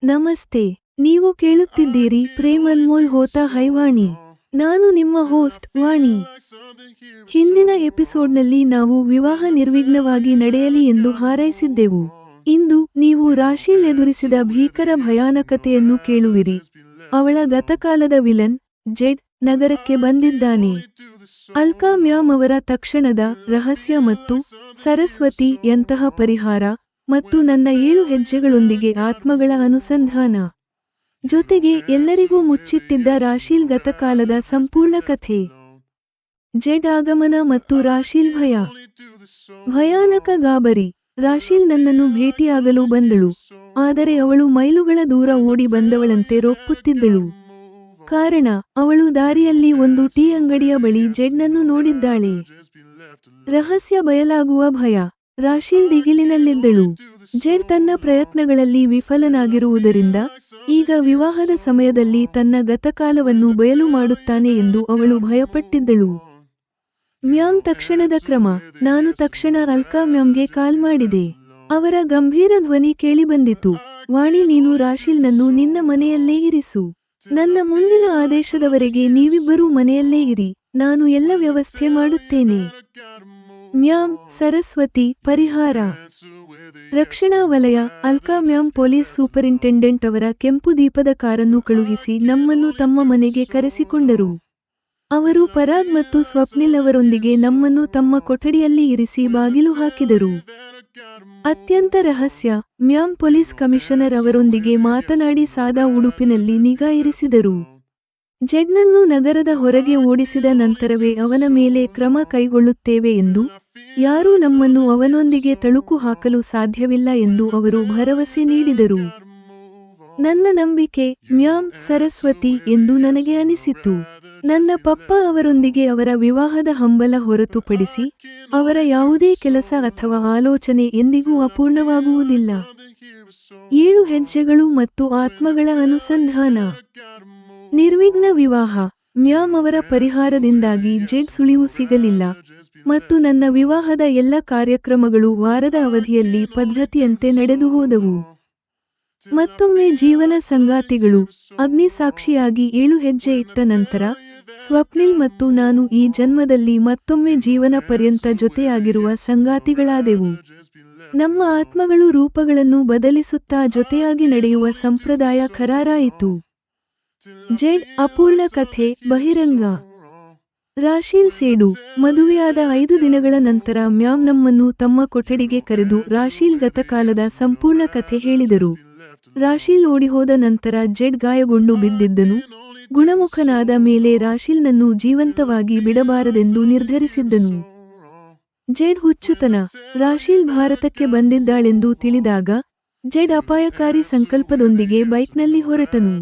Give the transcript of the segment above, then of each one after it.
ನಮಸ್ತೆ. ನೀವು ಕೇಳುತ್ತಿದ್ದೀರಿ ಪ್ರೇಮ್ ಅನ್ಮೋಲ್ ಹೋತಾ ಹೈವಾಣಿ. ನಾನು ನಿಮ್ಮ ಹೋಸ್ಟ್ ವಾಣಿ. ಹಿಂದಿನ ಎಪಿಸೋಡ್ನಲ್ಲಿ ನಾವು ವಿವಾಹ ನಿರ್ವಿಘ್ನವಾಗಿ ನಡೆಯಲಿ ಎಂದು ಹಾರೈಸಿದ್ದೆವು. ಇಂದು ನೀವು ರಾಶಿಲ್ ಎದುರಿಸಿದ ಭೀಕರ ಭಯಾನಕತೆಯನ್ನು ಕೇಳುವಿರಿ. ಅವಳ ಗತಕಾಲದ ವಿಲನ್ ಜೆಡ್ ನಗರಕ್ಕೆ ಬಂದಿದ್ದಾನೆ. ಅಲ್ಕಾ ಮ್ಯಾಮ್ ಅವರ ತಕ್ಷಣದ ರಹಸ್ಯ ಮತ್ತು ಸರಸ್ವತಿ ಯಂತಹ ಪರಿಹಾರ ಮತ್ತು ನನ್ನ 7 ಹೆಜ್ಜೆಗಳೊಂದಿಗೆ ಆತ್ಮಗಳ ಅನುಸಂಧಾನ. ಜೊತೆಗೆ ಎಲ್ಲರಿಗೂ ಮುಚ್ಚಿಟ್ಟಿದ್ದ ರಾಶಿಲ್ ಗತಕಾಲದ ಸಂಪೂರ್ಣ ಕಥೆ. ಜೆಡ್ ಆಗಮನ ಮತ್ತು ರಾಶಿಲ್ ಭಯ. ಭಯಾನಕ ಗಾಬರಿ. ರಾಶಿಲ್ ನನ್ನನ್ನು ಭೇಟಿಯಾಗಲು ಬಂದಳು, ಆದರೆ ಅವಳು ಮೈಲುಗಳ ದೂರ ಓಡಿ ಬಂದವಳಂತೆ ರೊಪ್ಪುತ್ತಿದ್ದಳು. ಕಾರಣ, ಅವಳು ದಾರಿಯಲ್ಲಿ ಒಂದು ಟೀ ಅಂಗಡಿಯ ಬಳಿ ಜೆಡ್ನನ್ನು ನೋಡಿದ್ದಾಳೆ. ರಹಸ್ಯ ಬಯಲಾಗುವ ಭಯ. ರಾಶಿಲ್ ದಿಗಿಲಿನಲ್ಲಿದ್ದಳು. ಜೆಡ್ ತನ್ನ ಪ್ರಯತ್ನಗಳಲ್ಲಿ ವಿಫಲನಾಗಿರುವುದರಿಂದ ಈಗ ವಿವಾಹದ ಸಮಯದಲ್ಲಿ ತನ್ನ ಗತಕಾಲವನ್ನು ಬಯಲು ಮಾಡುತ್ತಾನೆ ಎಂದು ಅವಳು ಭಯಪಟ್ಟಿದ್ದಳು. ಮ್ಯಾಮ್ ತಕ್ಷಣದ ಕ್ರಮ. ನಾನು ತಕ್ಷಣ ಅಲ್ಕಾ ಮ್ಯಾಮ್ಗೆ ಕಾಲ್ ಮಾಡಿದೆ. ಅವರ ಗಂಭೀರ ಧ್ವನಿ ಕೇಳಿಬಂದಿತು. ವಾಣಿ, ನೀನು ರಾಶಿಲ್ನನ್ನು ನಿನ್ನ ಮನೆಯಲ್ಲೇ ಇರಿಸು. ನನ್ನ ಮುಂದಿನ ಆದೇಶದವರೆಗೆ ನೀವಿಬ್ಬರೂ ಮನೆಯಲ್ಲೇ ಇರಿ. ನಾನು ಎಲ್ಲ ವ್ಯವಸ್ಥೆ ಮಾಡುತ್ತೇನೆ. ಮ್ಯಾಮ್ ಸರಸ್ವತಿ ಪರಿಹಾರ. ರಕ್ಷಣಾ ವಲಯ. ಅಲ್ಕಾ ಮ್ಯಾಮ್ ಪೊಲೀಸ್ ಸೂಪರಿಂಟೆಂಡೆಂಟ್ ಅವರ ಕೆಂಪು ದೀಪದ ಕಾರನ್ನು ಕಳುಹಿಸಿ ನಮ್ಮನ್ನು ತಮ್ಮ ಮನೆಗೆ ಕರೆಸಿಕೊಂಡರು. ಅವರು ಪರಾಗ್ ಮತ್ತು ಸ್ವಪ್ನಿಲ್ ಅವರೊಂದಿಗೆ ನಮ್ಮನ್ನು ತಮ್ಮ ಕೊಠಡಿಯಲ್ಲಿ ಇರಿಸಿ ಬಾಗಿಲು ಹಾಕಿದರು. ಅತ್ಯಂತ ರಹಸ್ಯ. ಮ್ಯಾಮ್ ಪೊಲೀಸ್ ಕಮಿಷನರ್ ಅವರೊಂದಿಗೆ ಮಾತನಾಡಿ ಸಾದಾ ಉಡುಪಿನಲ್ಲಿ ನಿಗಾ ಇರಿಸಿದರು. ಜೆಡ್ನನ್ನು ನಗರದ ಹೊರಗೆ ಓಡಿಸಿದ ನಂತರವೇ ಅವನ ಮೇಲೆ ಕ್ರಮ ಕೈಗೊಳ್ಳುತ್ತೇವೆ ಎಂದು, ಯಾರೂ ನಮ್ಮನ್ನು ಅವನೊಂದಿಗೆ ತಳುಕು ಹಾಕಲು ಸಾಧ್ಯವಿಲ್ಲ ಎಂದು ಅವರು ಭರವಸೆ ನೀಡಿದರು. ನನ್ನ ನಂಬಿಕೆ ಮ್ಯಾಮ್ ಸರಸ್ವತಿ ಎಂದು ನನಗೆ ಅನಿಸಿತು. ನನ್ನ ಪಪ್ಪ ಅವರೊಂದಿಗೆ ಅವರ ವಿವಾಹದ ಹಂಬಲ ಹೊರತುಪಡಿಸಿ ಅವರ ಯಾವುದೇ ಕೆಲಸ ಅಥವಾ ಆಲೋಚನೆ ಎಂದಿಗೂ ಅಪೂರ್ಣವಾಗುವುದಿಲ್ಲ. 7 ಹೆಜ್ಜೆಗಳು ಮತ್ತು ಆತ್ಮಗಳ ಅನುಸಂಧಾನ. ನಿರ್ವಿಘ್ನ ವಿವಾಹ. ಮ್ಯಾಮ್ ಅವರ ಪರಿಹಾರದಿಂದಾಗಿ ಜೆಡ್ ಸುಳಿವು ಸಿಗಲಿಲ್ಲ ಮತ್ತು ನನ್ನ ವಿವಾಹದ ಎಲ್ಲ ಕಾರ್ಯಕ್ರಮಗಳು ವಾರದ ಅವಧಿಯಲ್ಲಿ ಪದ್ಧತಿಯಂತೆ ನಡೆದುಹೋದವು. ಮತ್ತೊಮ್ಮೆ ಜೀವನ ಸಂಗಾತಿಗಳು. ಅಗ್ನಿ ಸಾಕ್ಷಿಯಾಗಿ 7 ಹೆಜ್ಜೆ ಇಟ್ಟ ನಂತರ ಸ್ವಪ್ನಿಲ್ ಮತ್ತು ನಾನು ಈ ಜನ್ಮದಲ್ಲಿ ಮತ್ತೊಮ್ಮೆ ಜೀವನ ಪರ್ಯಂತ ಜೊತೆಯಾಗಿರುವ ಸಂಗಾತಿಗಳಾದೆವು. ನಮ್ಮ ಆತ್ಮಗಳು ರೂಪಗಳನ್ನು ಬದಲಿಸುತ್ತಾ ಜೊತೆಯಾಗಿ ನಡೆಯುವ ಸಂಪ್ರದಾಯ ಕರಾರಾಯಿತು. ಜೆಡ್ ಅಪೂರ್ಣ ಕಥೆ ಬಹಿರಂಗ. ರಾಶಿಲ್ ಸೇಡು. ಮದುವೆಯಾದ 5 ದಿನಗಳ ನಂತರ ಮ್ಯಾಮ್ ನಮ್ಮನ್ನು ತಮ್ಮ ಕೊಠಡಿಗೆ ಕರೆದು ರಾಶಿಲ್ ಗತಕಾಲದ ಸಂಪೂರ್ಣ ಕಥೆ ಹೇಳಿದರು. ರಾಶಿಲ್ ಓಡಿಹೋದ ನಂತರ ಜೆಡ್ ಗಾಯಗೊಂಡು ಬಿದ್ದಿದ್ದನು. ಗುಣಮುಖನಾದ ಮೇಲೆ ರಾಶಿಲ್ನನ್ನು ಜೀವಂತವಾಗಿ ಬಿಡಬಾರದೆಂದು ನಿರ್ಧರಿಸಿದ್ದನು. ಜೆಡ್ ಹುಚ್ಚುತನ. ರಾಶಿಲ್ ಭಾರತಕ್ಕೆ ಬಂದಿದ್ದಾಳೆಂದು ತಿಳಿದಾಗ ಜೆಡ್ ಅಪಾಯಕಾರಿ ಸಂಕಲ್ಪದೊಂದಿಗೆ ಬೈಕ್ನಲ್ಲಿ ಹೊರಟನು.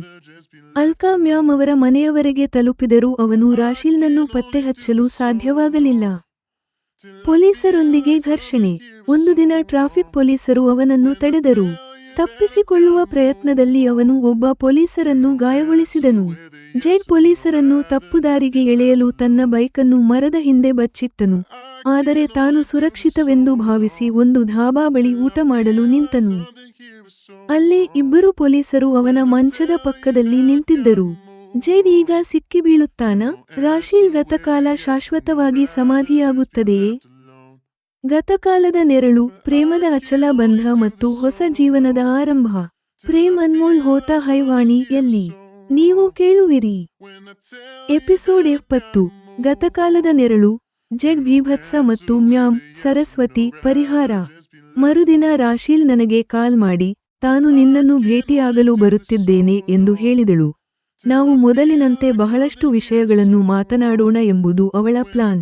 ಅಲ್ಕಾ ಮ್ಯಾಮ್ ಅವರ ಮನೆಯವರೆಗೆ ತಲುಪಿದರೂ ಅವನು ರಾಶಿಲ್ನನ್ನು ಪತ್ತೆ ಹಚ್ಚಲು ಸಾಧ್ಯವಾಗಲಿಲ್ಲ. ಪೊಲೀಸರೊಂದಿಗೆ ಘರ್ಷಣೆ. ಒಂದು ದಿನ ಟ್ರಾಫಿಕ್ ಪೊಲೀಸರು ಅವನನ್ನು ತಡೆದರು. ತಪ್ಪಿಸಿಕೊಳ್ಳುವ ಪ್ರಯತ್ನದಲ್ಲಿ ಅವನು ಒಬ್ಬ ಪೊಲೀಸರನ್ನು ಗಾಯಗೊಳಿಸಿದನು. ಜೆಡ್ ಪೊಲೀಸರನ್ನು ತಪ್ಪುದಾರಿಗೆ ಎಳೆಯಲು ತನ್ನ ಬೈಕನ್ನು ಮರದ ಹಿಂದೆ ಬಚ್ಚಿಟ್ಟನು, ಆದರೆ ತಾನು ಸುರಕ್ಷಿತವೆಂದು ಭಾವಿಸಿ ಒಂದು ಧಾಬಾ ಬಳಿ ಊಟ ಮಾಡಲು ನಿಂತನು. ಅಲ್ಲೇ 2 ಪೊಲೀಸರು ಅವನ ಮಂಚದ ಪಕ್ಕದಲ್ಲಿ ನಿಂತಿದ್ದರು. ಜೆಡ್ ಈಗ ಸಿಕ್ಕಿಬೀಳುತ್ತಾನಾ? ರಾಶಿಲ್ ಗತಕಾಲ ಶಾಶ್ವತವಾಗಿ ಸಮಾಧಿಯಾಗುತ್ತದೆಯೇ? ಗತಕಾಲದ ನೆರಳು. ಪ್ರೇಮದ ಅಚಲ ಬಂಧ ಮತ್ತು ಹೊಸ ಜೀವನದ ಆರಂಭ. ಪ್ರೇಮ್ ಅನ್ಮೋಲ್ ಹೋತಾ ಹೈವಾಣಿ ಯಲ್ಲಿ ನೀವು ಕೇಳುವಿರಿ. ಎಪಿಸೋಡ್ 70. ಗತಕಾಲದ ನೆರಳು. ಜೆಡ್ ಭೀಭತ್ಸ ಮತ್ತು ಮ್ಯಾಮ್ ಸರಸ್ವತಿ ಪರಿಹಾರ. ಮರುದಿನ ರಾಶಿಲ್ ನನಗೆ ಕಾಲ್ ಮಾಡಿ, ತಾನು ನಿನ್ನನ್ನು ಭೇಟಿಯಾಗಲು ಬರುತ್ತಿದ್ದೇನೆ ಎಂದು ಹೇಳಿದಳು. ನಾವು ಮೊದಲಿನಂತೆ ಬಹಳಷ್ಟು ವಿಷಯಗಳನ್ನು ಮಾತನಾಡೋಣ ಎಂಬುದು ಅವಳ ಪ್ಲಾನ್.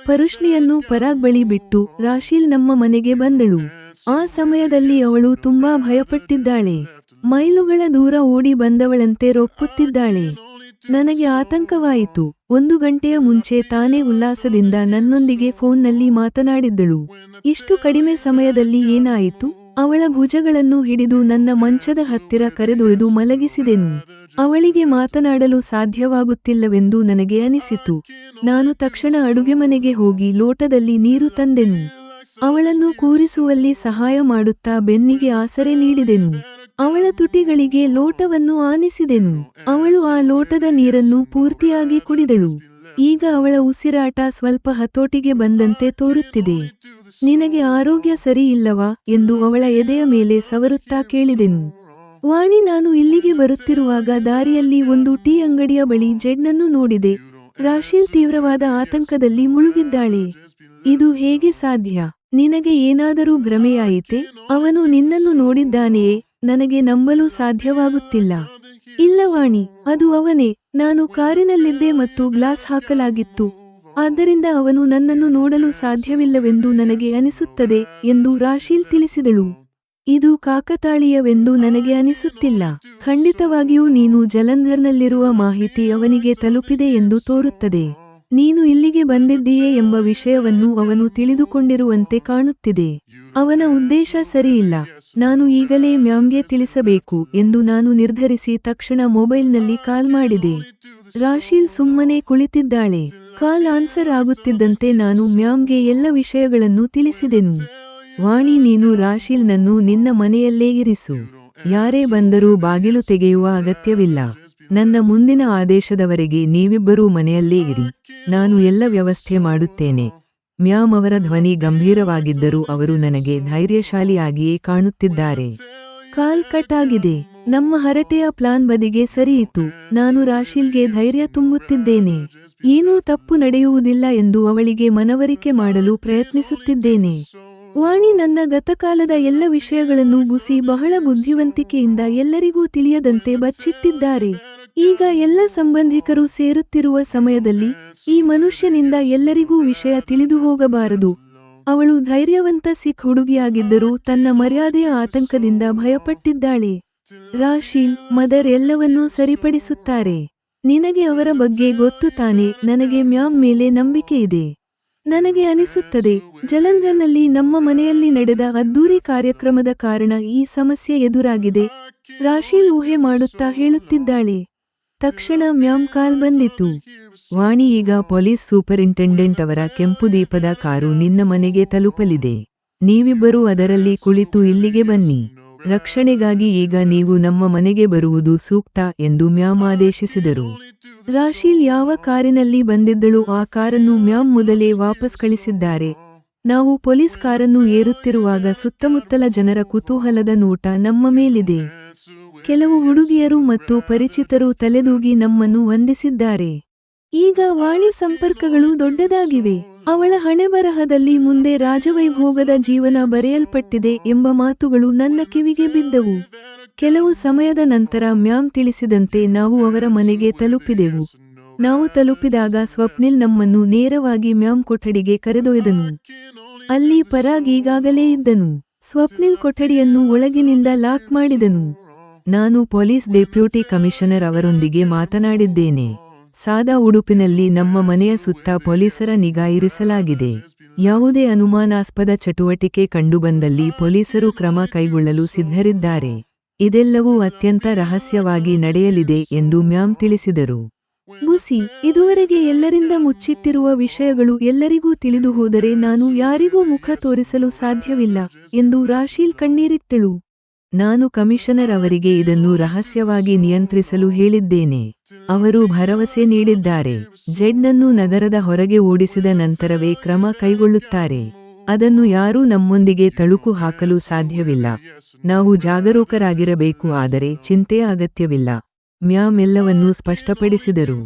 ಪರುಷ್ಣಿಯನ್ನು ಪರಾಗ್ ಬಳಿ ಬಿಟ್ಟು ರಾಶಿಲ್ ನಮ್ಮ ಮನೆಗೆ ಬಂದಳು. ಆ ಸಮಯದಲ್ಲಿ ಅವಳು ತುಂಬಾ ಭಯಪಟ್ಟಿದ್ದಾಳೆ. ಮೈಲುಗಳ ದೂರ ಓಡಿ ಬಂದವಳಂತೆ ರೊಪ್ಪುತ್ತಿದ್ದಾಳೆ. ನನಗೆ ಆತಂಕವಾಯಿತು. 1 ಗಂಟೆಯ ಮುಂಚೆ ತಾನೇ ಉಲ್ಲಾಸದಿಂದ ನನ್ನೊಂದಿಗೆ ಫೋನ್ನಲ್ಲಿ ಮಾತನಾಡಿದ್ದಳು. ಇಷ್ಟು ಕಡಿಮೆ ಸಮಯದಲ್ಲಿ ಏನಾಯಿತು? ಅವಳ ಭುಜಗಳನ್ನು ಹಿಡಿದು ನನ್ನ ಮಂಚದ ಹತ್ತಿರ ಕರೆದೊಯ್ದು ಮಲಗಿಸಿದೆನು. ಅವಳಿಗೆ ಮಾತನಾಡಲು ಸಾಧ್ಯವಾಗುತ್ತಿಲ್ಲವೆಂದು ನನಗೆ ಅನಿಸಿತು. ನಾನು ತಕ್ಷಣ ಅಡುಗೆಮನೆಗೆ ಹೋಗಿ ಲೋಟದಲ್ಲಿ ನೀರು ತಂದೆನು. ಅವಳನ್ನು ಕೂರಿಸುವಲ್ಲಿ ಸಹಾಯ ಮಾಡುತ್ತಾ ಬೆನ್ನಿಗೆ ಆಸರೆ ನೀಡಿದೆನು. ಅವಳ ತುಟಿಗಳಿಗೆ ಲೋಟವನ್ನು ಆನಿಸಿದೆನು. ಅವಳು ಆ ಲೋಟದ ನೀರನ್ನು ಪೂರ್ತಿಯಾಗಿ ಕುಡಿದಳು. ಈಗ ಅವಳ ಉಸಿರಾಟ ಸ್ವಲ್ಪ ಹತೋಟಿಗೆ ಬಂದಂತೆ ತೋರುತ್ತಿದೆ. ನಿನಗೆ ಆರೋಗ್ಯ ಸರಿ ಇಲ್ಲವಾ ಎಂದು ಅವಳ ಎದೆಯ ಮೇಲೆ ಸವರುತ್ತಾ ಕೇಳಿದೆನು. ವಾಣಿ, ನಾನು ಇಲ್ಲಿಗೆ ಬರುತ್ತಿರುವಾಗ ದಾರಿಯಲ್ಲಿ ಒಂದು ಟೀ ಅಂಗಡಿಯ ಬಳಿ ಜೆಡ್ನನ್ನು ನೋಡಿದೆ. ರಾಶೀಲ್ ತೀವ್ರವಾದ ಆತಂಕದಲ್ಲಿ ಮುಳುಗಿದ್ದಾಳೆ. ಇದು ಹೇಗೆ ಸಾಧ್ಯ? ನಿನಗೆ ಏನಾದರೂ ಭ್ರಮೆಯಾಯಿತೆ? ಅವನು ನಿನ್ನನ್ನು ನೋಡಿದ್ದಾನೆಯೇ? ನನಗೆ ನಂಬಲು ಸಾಧ್ಯವಾಗುತ್ತಿಲ್ಲ. ಇಲ್ಲ ವಾಣಿ, ಅದು ಅವನೇ. ನಾನು ಕಾರಿನಲ್ಲಿದ್ದೆ ಮತ್ತು ಗ್ಲಾಸ್ ಹಾಕಲಾಗಿತ್ತು. ಆದ್ದರಿಂದ ಅವನು ನನ್ನನ್ನು ನೋಡಲು ಸಾಧ್ಯವಿಲ್ಲವೆಂದು ನನಗೆ ಅನಿಸುತ್ತದೆ ಎಂದು ರಾಶೀಲ್ ತಿಳಿಸಿದಳು. ಇದು ಕಾಕತಾಳೀಯವೆಂದು ನನಗೆ ಅನಿಸುತ್ತಿಲ್ಲ. ಖಂಡಿತವಾಗಿಯೂ ನೀನು ಜಲಂಧರ್ನಲ್ಲಿರುವ ಮಾಹಿತಿ ಅವನಿಗೆ ತಲುಪಿದೆ ಎಂದು ತೋರುತ್ತದೆ. ನೀನು ಇಲ್ಲಿಗೆ ಬಂದಿದ್ದೀಯೇ ಎಂಬ ವಿಷಯವನ್ನು ಅವನು ತಿಳಿದುಕೊಂಡಿರುವಂತೆ ಕಾಣುತ್ತಿದೆ. ಅವನ ಉದ್ದೇಶ ಸರಿಯಿಲ್ಲ. ನಾನು ಈಗಲೇ ಮ್ಯಾಮ್ಗೆ ತಿಳಿಸಬೇಕು ಎಂದು ನಾನು ನಿರ್ಧರಿಸಿ ತಕ್ಷಣ ಮೊಬೈಲ್ನಲ್ಲಿ ಕಾಲ್ ಮಾಡಿದೆ. ರಾಶೀಲ್ ಸುಮ್ಮನೆ ಕುಳಿತಿದ್ದಾಳೆ. ಕಾಲ್ ಆನ್ಸರ್ ಆಗುತ್ತಿದ್ದಂತೆ ನಾನು ಮ್ಯಾಮ್ಗೆ ಎಲ್ಲ ವಿಷಯಗಳನ್ನು ತಿಳಿಸಿದೆನು. ವಾಣಿ, ನೀನು ರಾಶೀಲ್ನನ್ನು ನಿನ್ನ ಮನೆಯಲ್ಲೇ ಇರಿಸು. ಯಾರೇ ಬಂದರೂ ಬಾಗಿಲು ತೆಗೆಯುವ ಅಗತ್ಯವಿಲ್ಲ. ನನ್ನ ಮುಂದಿನ ಆದೇಶದವರೆಗೆ ನೀವಿಬ್ಬರೂ ಮನೆಯಲ್ಲೇ ಇರಿ. ನಾನು ಎಲ್ಲ ವ್ಯವಸ್ಥೆ ಮಾಡುತ್ತೇನೆ. ಮ್ಯಾಮ್ ಅವರ ಧ್ವನಿ ಗಂಭೀರವಾಗಿದ್ದರೂ ಅವರು ನನಗೆ ಧೈರ್ಯಶಾಲಿಯಾಗಿಯೇ ಕಾಣುತ್ತಿದ್ದಾರೆ. ಕಾಲ್ ಕಟ್ ಆಗಿದೆ. ನಮ್ಮ ಹರಟೆಯ ಪ್ಲಾನ್ ಬದಿಗೆ ಸರಿಯಿತು. ನಾನು ರಾಶೀಲ್ಗೆ ಧೈರ್ಯ ತುಂಬುತ್ತಿದ್ದೇನೆ. ಏನೂ ತಪ್ಪು ನಡೆಯುವುದಿಲ್ಲ ಎಂದು ಅವಳಿಗೆ ಮನವರಿಕೆ ಮಾಡಲು ಪ್ರಯತ್ನಿಸುತ್ತಿದ್ದೇನೆ. ವಾಣಿ ನನ್ನ ಗತಕಾಲದ ಎಲ್ಲ ವಿಷಯಗಳನ್ನು ಗುಸಿ ಬಹಳ ಬುದ್ಧಿವಂತಿಕೆಯಿಂದ ಎಲ್ಲರಿಗೂ ತಿಳಿಯದಂತೆ ಬಚ್ಚಿಟ್ಟಿದ್ದಾರೆ. ಈಗ ಎಲ್ಲ ಸಂಬಂಧಿಕರು ಸೇರುತ್ತಿರುವ ಸಮಯದಲ್ಲಿ ಈ ಮನುಷ್ಯನಿಂದ ಎಲ್ಲರಿಗೂ ವಿಷಯ ತಿಳಿದು ಹೋಗಬಾರದು. ಅವಳು ಧೈರ್ಯವಂತ ಸಿಖ್ ಹುಡುಗಿಯಾಗಿದ್ದರೂ ತನ್ನ ಮರ್ಯಾದೆಯ ಆತಂಕದಿಂದ ಭಯಪಟ್ಟಿದ್ದಾಳೆ. ರಾಶೀಲ್, ಮದರ್ ಎಲ್ಲವನ್ನೂ ಸರಿಪಡಿಸುತ್ತಾರೆ. ನಿನಗೆ ಅವರ ಬಗ್ಗೆ ಗೊತ್ತು ತಾನೆ. ನನಗೆ ಮ್ಯಾಮ್ ಮೇಲೆ ನಂಬಿಕೆ ಇದೆ. ನನಗೆ ಅನಿಸುತ್ತದೆ ಜಲಂಧರ್ನಲ್ಲಿ ನಮ್ಮ ಮನೆಯಲ್ಲಿ ನಡೆದ ಅದ್ದೂರಿ ಕಾರ್ಯಕ್ರಮದ ಕಾರಣ ಈ ಸಮಸ್ಯೆ ಎದುರಾಗಿದೆ. ರಾಶೀಲ್ ಊಹೆ ಮಾಡುತ್ತಾ ಹೇಳುತ್ತಿದ್ದಾಳೆ. ತಕ್ಷಣ ಮ್ಯಾಮ್ ಕಾಲ್ ಬಂದಿತು. ವಾಣಿ, ಈಗ ಪೊಲೀಸ್ ಸೂಪರಿಂಟೆಂಡೆಂಟ್ ಅವರ ಕೆಂಪು ದೀಪದ ಕಾರು ನಿನ್ನ ಮನೆಗೆ ತಲುಪಲಿದೆ. ನೀವಿಬ್ಬರೂ ಅದರಲ್ಲಿ ಕುಳಿತು ಇಲ್ಲಿಗೆ ಬನ್ನಿ. ರಕ್ಷಣೆಗಾಗಿ ಈಗ ನೀವು ನಮ್ಮ ಮನೆಗೆ ಬರುವುದು ಸೂಕ್ತ ಎಂದು ಮ್ಯಾಮ್ ಆದೇಶಿಸಿದರು. ರಾಶೀಲ್ ಯಾವ ಕಾರಿನಲ್ಲಿ ಬಂದಿದ್ದಳು ಆ ಕಾರನ್ನು ಮ್ಯಾಮ್ ಮೊದಲೇ ವಾಪಸ್ ಕಳಿಸಿದ್ದಾರೆ. ನಾವು ಪೊಲೀಸ್ ಕಾರನ್ನು ಏರುತ್ತಿರುವಾಗ ಸುತ್ತಮುತ್ತಲ ಜನರ ಕುತೂಹಲದ ನೋಟ ನಮ್ಮ ಮೇಲಿದೆ. ಕೆಲವು ಹುಡುಗಿಯರು ಮತ್ತು ಪರಿಚಿತರು ತಲೆದೂಗಿ ನಮ್ಮನ್ನು ವಂದಿಸಿದ್ದಾರೆ. ಈಗ ವಾಣಿ ಸಂಪರ್ಕಗಳು ದೊಡ್ಡದಾಗಿವೆ. ಅವಳ ಹಣೆಬರಹದಲ್ಲಿ ಮುಂದೆ ರಾಜವೈಭೋಗದ ಜೀವನ ಬರೆಯಲ್ಪಟ್ಟಿದೆ ಎಂಬ ಮಾತುಗಳು ನನ್ನ ಕಿವಿಗೆ ಬಿದ್ದವು. ಕೆಲವು ಸಮಯದ ನಂತರ ಮ್ಯಾಮ್ ತಿಳಿಸಿದಂತೆ ನಾವು ಅವರ ಮನೆಗೆ ತಲುಪಿದೆವು. ನಾವು ತಲುಪಿದಾಗ ಸ್ವಪ್ನಿಲ್ ನಮ್ಮನ್ನು ನೇರವಾಗಿ ಮ್ಯಾಮ್ ಕೊಠಡಿಗೆ ಕರೆದೊಯ್ದನು. ಅಲ್ಲಿ ಪರಾಗ್ ಈಗಾಗಲೇ ಇದ್ದನು. ಸ್ವಪ್ನಿಲ್ ಕೊಠಡಿಯನ್ನು ಒಳಗಿನಿಂದ ಲಾಕ್ ಮಾಡಿದನು. ನಾನು ಪೊಲೀಸ್ ಡೆಪ್ಯೂಟಿ ಕಮಿಷನರ್ ಅವರೊಂದಿಗೆ ಮಾತನಾಡಿದ್ದೇನೆ. ಸಾದಾ ಉಡುಪಿನಲ್ಲಿ ನಮ್ಮ ಮನೆಯ ಸುತ್ತ ಪೊಲೀಸರ ನಿಗಾ ಇರಿಸಲಾಗಿದೆ. ಯಾವುದೇ ಅನುಮಾನಾಸ್ಪದ ಚಟುವಟಿಕೆ ಕಂಡುಬಂದಲ್ಲಿ ಪೊಲೀಸರು ಕ್ರಮ ಕೈಗೊಳ್ಳಲು ಸಿದ್ಧರಿದ್ದಾರೆ. ಇದೆಲ್ಲವೂ ಅತ್ಯಂತ ರಹಸ್ಯವಾಗಿ ನಡೆಯಲಿದೆ ಎಂದು ಮ್ಯಾಮ್ ತಿಳಿಸಿದರು. ಗುಸಿ, ಇದುವರೆಗೆ ಎಲ್ಲರಿಂದ ಮುಚ್ಚಿಟ್ಟಿರುವ ವಿಷಯಗಳು ಎಲ್ಲರಿಗೂ ತಿಳಿದು ಹೋದರೆ ನಾನು ಯಾರಿಗೂ ಮುಖ ತೋರಿಸಲು ಸಾಧ್ಯವಿಲ್ಲ ಎಂದು ರಾಶೀಲ್ ಕಣ್ಣೀರಿಟ್ಟಳು. ನಾನು ಕಮಿಷನರ್ ಅವರಿಗೆ ಇದನ್ನು ರಹಸ್ಯವಾಗಿ ನಿಯಂತ್ರಿಸಲು ಹೇಳಿದ್ದೇನೆ. ಅವರು ಭರವಸೆ ನೀಡಿದ್ದಾರೆ. ಜೆಡ್ನನ್ನು ನಗರದ ಹೊರಗೆ ಓಡಿಸಿದ ನಂತರವೇ ಕ್ರಮ ಕೈಗೊಳ್ಳುತ್ತಾರೆ. ಅದನ್ನು ಯಾರೂ ನಮ್ಮೊಂದಿಗೆ ತಳುಕು ಹಾಕಲು ಸಾಧ್ಯವಿಲ್ಲ. ನಾವು ಜಾಗರೂಕರಾಗಿರಬೇಕು, ಆದರೆ ಚಿಂತೆಯ ಅಗತ್ಯವಿಲ್ಲ. ಮ್ಯಾಮ್ ಎಲ್ಲವನ್ನೂ ಸ್ಪಷ್ಟಪಡಿಸಿದರು.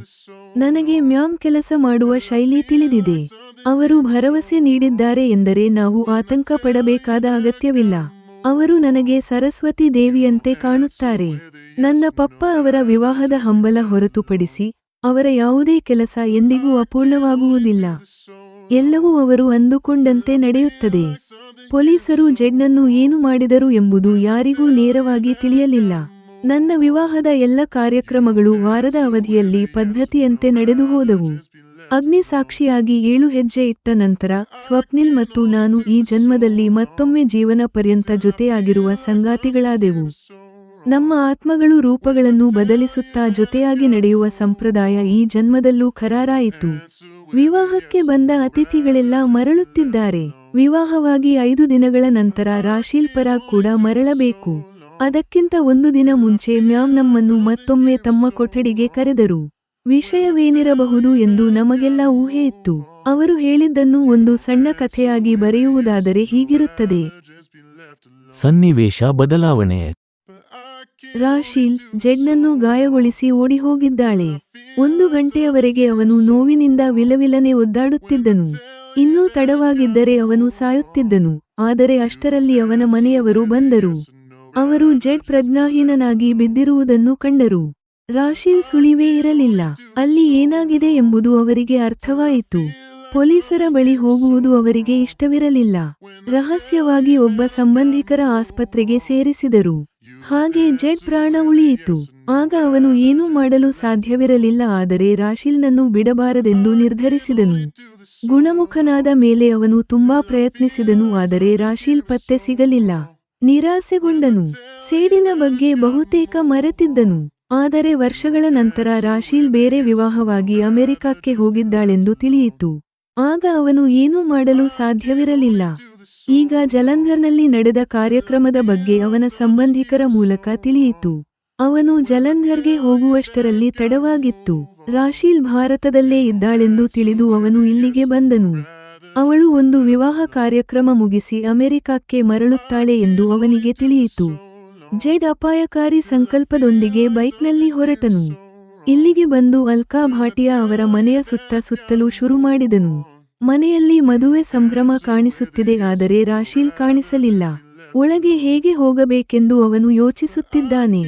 ನನಗೆ ಮ್ಯಾಮ್ ಕೆಲಸ ಮಾಡುವ ಶೈಲಿ ತಿಳಿದಿದೆ. ಅವರು ಭರವಸೆ ನೀಡಿದ್ದಾರೆ ಎಂದರೆ ನಾವು ಆತಂಕ ಪಡಬೇಕಾದ ಅಗತ್ಯವಿಲ್ಲ. ಅವರು ನನಗೆ ಸರಸ್ವತಿ ದೇವಿಯಂತೆ ಕಾಣುತ್ತಾರೆ. ನನ್ನ ಪಪ್ಪ ಅವರ ವಿವಾಹದ ಹಂಬಲ ಹೊರತುಪಡಿಸಿ ಅವರ ಯಾವುದೇ ಕೆಲಸ ಎಂದಿಗೂ ಅಪೂರ್ಣವಾಗುವುದಿಲ್ಲ. ಎಲ್ಲವೂ ಅವರು ಅಂದುಕೊಂಡಂತೆ ನಡೆಯುತ್ತದೆ. ಪೊಲೀಸರು ಜೆಡ್ನನ್ನು ಏನು ಮಾಡಿದರು ಎಂಬುದು ಯಾರಿಗೂ ನೇರವಾಗಿ ತಿಳಿಯಲಿಲ್ಲ. ನನ್ನ ವಿವಾಹದ ಎಲ್ಲ ಕಾರ್ಯಕ್ರಮಗಳು ವಾರದ ಅವಧಿಯಲ್ಲಿ ಪದ್ಧತಿಯಂತೆ ನಡೆದುಹೋದವು. ಅಗ್ನಿ ಸಾಕ್ಷಿಯಾಗಿ 7 ಹೆಜ್ಜೆ ಇಟ್ಟ ನಂತರ ಸ್ವಪ್ನಿಲ್ ಮತ್ತು ನಾನು ಈ ಜನ್ಮದಲ್ಲಿ ಮತ್ತೊಮ್ಮೆ ಜೀವನ ಪರ್ಯಂತ ಜೊತೆಯಾಗಿರುವ ಸಂಗಾತಿಗಳಾದೆವು. ನಮ್ಮ ಆತ್ಮಗಳು ರೂಪಗಳನ್ನು ಬದಲಿಸುತ್ತಾ ಜೊತೆಯಾಗಿ ನಡೆಯುವ ಸಂಪ್ರದಾಯ ಈ ಜನ್ಮದಲ್ಲೂ ಖರಾರಾಯಿತು. ವಿವಾಹಕ್ಕೆ ಬಂದ ಅತಿಥಿಗಳೆಲ್ಲ ಮರಳುತ್ತಿದ್ದಾರೆ. ವಿವಾಹವಾಗಿ 5 ದಿನಗಳ ನಂತರ ರಾಶೀಲ್ ಪರಾಗ್ ಕೂಡ ಮರಳಬೇಕು. ಅದಕ್ಕಿಂತ ಒಂದು ದಿನ ಮುಂಚೆ ಮ್ಯಾಮ್ ನಮ್ಮನ್ನು ಮತ್ತೊಮ್ಮೆ ತಮ್ಮ ಕೊಠಡಿಗೆ ಕರೆದರು. ವಿಷಯವೇನಿರಬಹುದು ಎಂದು ನಮಗೆಲ್ಲ ಊಹೆ ಇತ್ತು. ಅವರು ಹೇಳಿದ್ದನ್ನು ಒಂದು ಸಣ್ಣ ಕಥೆಯಾಗಿ ಬರೆಯುವುದಾದರೆ ಹೀಗಿರುತ್ತದೆ. ಸನ್ನಿವೇಶ ಬದಲಾವಣೆ. ರಾಶೀಲ್ ಜೆಡ್ನನ್ನು ಗಾಯಗೊಳಿಸಿ ಓಡಿಹೋಗಿದ್ದಾಳೆ. 1 ಗಂಟೆಯವರೆಗೆ ಅವನು ನೋವಿನಿಂದ ವಿಲವಿಲನೆ ಒದ್ದಾಡುತ್ತಿದ್ದನು. ಇನ್ನೂ ತಡವಾಗಿದ್ದರೆ ಅವನು ಸಾಯುತ್ತಿದ್ದನು. ಆದರೆ ಅಷ್ಟರಲ್ಲಿ ಅವನ ಮನೆಯವರು ಬಂದರು. ಅವರು ಜೆಡ್ ಪ್ರಜ್ಞಾಹೀನನಾಗಿ ಬಿದ್ದಿರುವುದನ್ನು ಕಂಡರು. ರಾಶೀಲ್ ಸುಳಿವೇ ಇರಲಿಲ್ಲ. ಅಲ್ಲಿ ಏನಾಗಿದೆ ಎಂಬುದು ಅವರಿಗೆ ಅರ್ಥವಾಯಿತು. ಪೊಲೀಸರ ಬಳಿ ಹೋಗುವುದು ಅವರಿಗೆ ಇಷ್ಟವಿರಲಿಲ್ಲ. ರಹಸ್ಯವಾಗಿ ಒಬ್ಬ ಸಂಬಂಧಿಕರ ಆಸ್ಪತ್ರೆಗೆ ಸೇರಿಸಿದರು. ಹಾಗೆ ಜೆಡ್ ಪ್ರಾಣ ಉಳಿಯಿತು. ಆಗ ಅವನು ಏನೂ ಮಾಡಲು ಸಾಧ್ಯವಿರಲಿಲ್ಲ. ಆದರೆ ರಾಶೀಲ್ನನ್ನು ಬಿಡಬಾರದೆಂದು ನಿರ್ಧರಿಸಿದನು. ಗುಣಮುಖನಾದ ಮೇಲೆ ಅವನು ತುಂಬಾ ಪ್ರಯತ್ನಿಸಿದನು. ಆದರೆ ರಾಶೀಲ್ ಪತ್ತೆ ಸಿಗಲಿಲ್ಲ. ನಿರಾಸೆಗೊಂಡನು. ಸೇಡಿನ ಬಗ್ಗೆ ಬಹುತೇಕ ಮರೆತಿದ್ದನು. ಆದರೆ ವರ್ಷಗಳ ನಂತರ ರಾಶೀಲ್ ಬೇರೆ ವಿವಾಹವಾಗಿ ಅಮೆರಿಕಕ್ಕೆ ಹೋಗಿದ್ದಾಳೆಂದು ತಿಳಿಯಿತು. ಆಗ ಅವನು ಏನೂ ಮಾಡಲು ಸಾಧ್ಯವಿರಲಿಲ್ಲ. ಈಗ ಜಲಂಧರ್ನಲ್ಲಿ ನಡೆದ ಕಾರ್ಯಕ್ರಮದ ಬಗ್ಗೆ ಅವನ ಸಂಬಂಧಿಕರ ಮೂಲಕ ತಿಳಿಯಿತು. ಅವನು ಜಲಂಧರ್ಗೆ ಹೋಗುವಷ್ಟರಲ್ಲಿ ತಡವಾಗಿತ್ತು. ರಾಶೀಲ್ ಭಾರತದಲ್ಲೇ ಇದ್ದಾಳೆಂದು ತಿಳಿದು ಅವನು ಇಲ್ಲಿಗೆ ಬಂದನು. ಅವಳು ಒಂದು ವಿವಾಹ ಕಾರ್ಯಕ್ರಮ ಮುಗಿಸಿ ಅಮೆರಿಕಕ್ಕೆ ಮರಳುತ್ತಾಳೆ ಎಂದು ಅವನಿಗೆ ತಿಳಿಯಿತು. ಜೆಡ್ ಅಪಾಯಕಾರಿ ಸಂಕಲ್ಪದೊಂದಿಗೆ ಬೈಕ್ನಲ್ಲಿ ಹೊರಟನು. ಇಲ್ಲಿಗೆ ಬಂದು ಅಲ್ಕಾ ಭಾಟಿಯಾ ಅವರ ಮನೆಯ ಸುತ್ತಲೂ ಶುರು ಮಾಡಿದನು. ಮನೆಯಲ್ಲಿ ಮದುವೆ ಸಂಭ್ರಮ ಕಾಣಿಸುತ್ತಿದೆ. ಆದರೆ ರಾಶೀಲ್ ಕಾಣಿಸಲಿಲ್ಲ. ಒಳಗೆ ಹೇಗೆ ಹೋಗಬೇಕೆಂದು ಅವನು ಯೋಚಿಸುತ್ತಿದ್ದಾನೆ.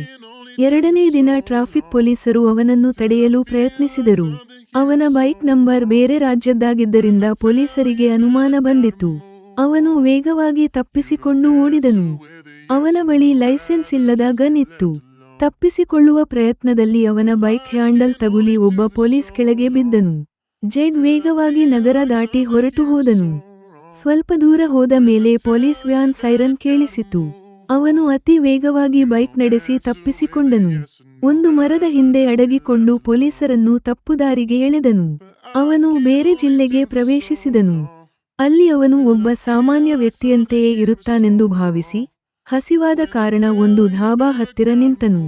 2ನೇ ದಿನ ಟ್ರಾಫಿಕ್ ಪೊಲೀಸರು ಅವನನ್ನು ತಡೆಯಲು ಪ್ರಯತ್ನಿಸಿದರು. ಅವನ ಬೈಕ್ ನಂಬರ್ ಬೇರೆ ರಾಜ್ಯದ್ದಾಗಿದ್ದರಿಂದ ಪೊಲೀಸರಿಗೆ ಅನುಮಾನ ಬಂದಿತು. ಅವನು ವೇಗವಾಗಿ ತಪ್ಪಿಸಿಕೊಂಡು ಓಡಿದನು. ಅವನ ಬಳಿ ಲೈಸೆನ್ಸ್ ಇಲ್ಲದ ಗನ್ ಇತ್ತು. ತಪ್ಪಿಸಿಕೊಳ್ಳುವ ಪ್ರಯತ್ನದಲ್ಲಿ ಅವನ ಬೈಕ್ ಹ್ಯಾಂಡಲ್ ತಗುಲಿ ಒಬ್ಬ ಪೊಲೀಸ್ ಕೆಳಗೆ ಬಿದ್ದನು. ಜೆಡ್ ವೇಗವಾಗಿ ನಗರ ದಾಟಿ ಹೊರಟು ಹೋದನು. ಸ್ವಲ್ಪ ದೂರ ಹೋದ ಮೇಲೆ ಪೊಲೀಸ್ ವ್ಯಾನ್ ಸೈರನ್ ಕೇಳಿಸಿತು. ಅವನು ಅತಿ ವೇಗವಾಗಿ ಬೈಕ್ ನಡೆಸಿ ತಪ್ಪಿಸಿಕೊಂಡನು. ಒಂದು ಮರದ ಹಿಂದೆ ಅಡಗಿಕೊಂಡು ಪೊಲೀಸರನ್ನು ತಪ್ಪುದಾರಿಗೆ ಎಳೆದನು. ಅವನು ಬೇರೆ ಜಿಲ್ಲೆಗೆ ಪ್ರವೇಶಿಸಿದನು. ಅಲ್ಲಿ ಅವನು ಒಬ್ಬ ಸಾಮಾನ್ಯ ವ್ಯಕ್ತಿಯಂತೆಯೇ ಇರುತ್ತಾನೆಂದು ಭಾವಿಸಿ ಹಸಿವಾದ ಕಾರಣ ಒಂದು ಧಾಬಾ ಹತ್ತಿರ ನಿಂತನು.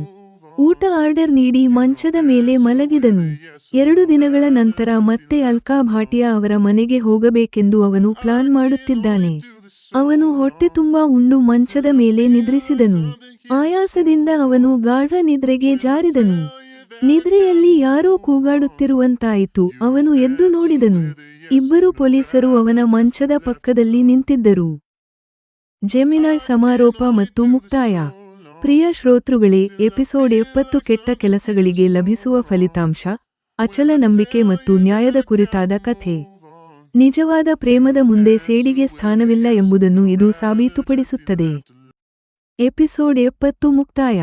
ಊಟ ಆರ್ಡರ್ ನೀಡಿ ಮಂಚದ ಮೇಲೆ ಮಲಗಿದನು. 2 ದಿನಗಳ ನಂತರ ಮತ್ತೆ ಅಲ್ಕಾ ಭಾಟಿಯಾ ಅವರ ಮನೆಗೆ ಹೋಗಬೇಕೆಂದು ಅವನು ಪ್ಲಾನ್ ಮಾಡುತ್ತಿದ್ದಾನೆ. ಅವನು ಹೊಟ್ಟೆ ತುಂಬಾ ಉಂಡು ಮಂಚದ ಮೇಲೆ ನಿದ್ರಿಸಿದನು. ಆಯಾಸದಿಂದ ಅವನು ಗಾಢ ನಿದ್ರೆಗೆ ಜಾರಿದನು. ನಿದ್ರೆಯಲ್ಲಿ ಯಾರೋ ಕೂಗಾಡುತ್ತಿರುವಂತಾಯಿತು. ಅವನು ಎದ್ದು ನೋಡಿದನು. 2 ಪೊಲೀಸರು ಅವನ ಮಂಚದ ಪಕ್ಕದಲ್ಲಿ ನಿಂತಿದ್ದರು. ಜೆಮಿನಾಯ್ ಸಮಾರೋಪ ಮತ್ತು ಮುಕ್ತಾಯ. ಪ್ರಿಯ ಶ್ರೋತೃಗಳೇ, ಎಪಿಸೋಡ್ 70 ಕೆಟ್ಟ ಕೆಲಸಗಳಿಗೆ ಲಭಿಸುವ ಫಲಿತಾಂಶ, ಅಚಲ ನಂಬಿಕೆ ಮತ್ತು ನ್ಯಾಯದ ಕುರಿತಾದ ಕಥೆ. ನಿಜವಾದ ಪ್ರೇಮದ ಮುಂದೆ ಸೇಡಿಗೆ ಸ್ಥಾನವಿಲ್ಲ ಎಂಬುದನ್ನು ಇದು ಸಾಬೀತುಪಡಿಸುತ್ತದೆ. ಎಪಿಸೋಡ್ 70 ಮುಕ್ತಾಯ.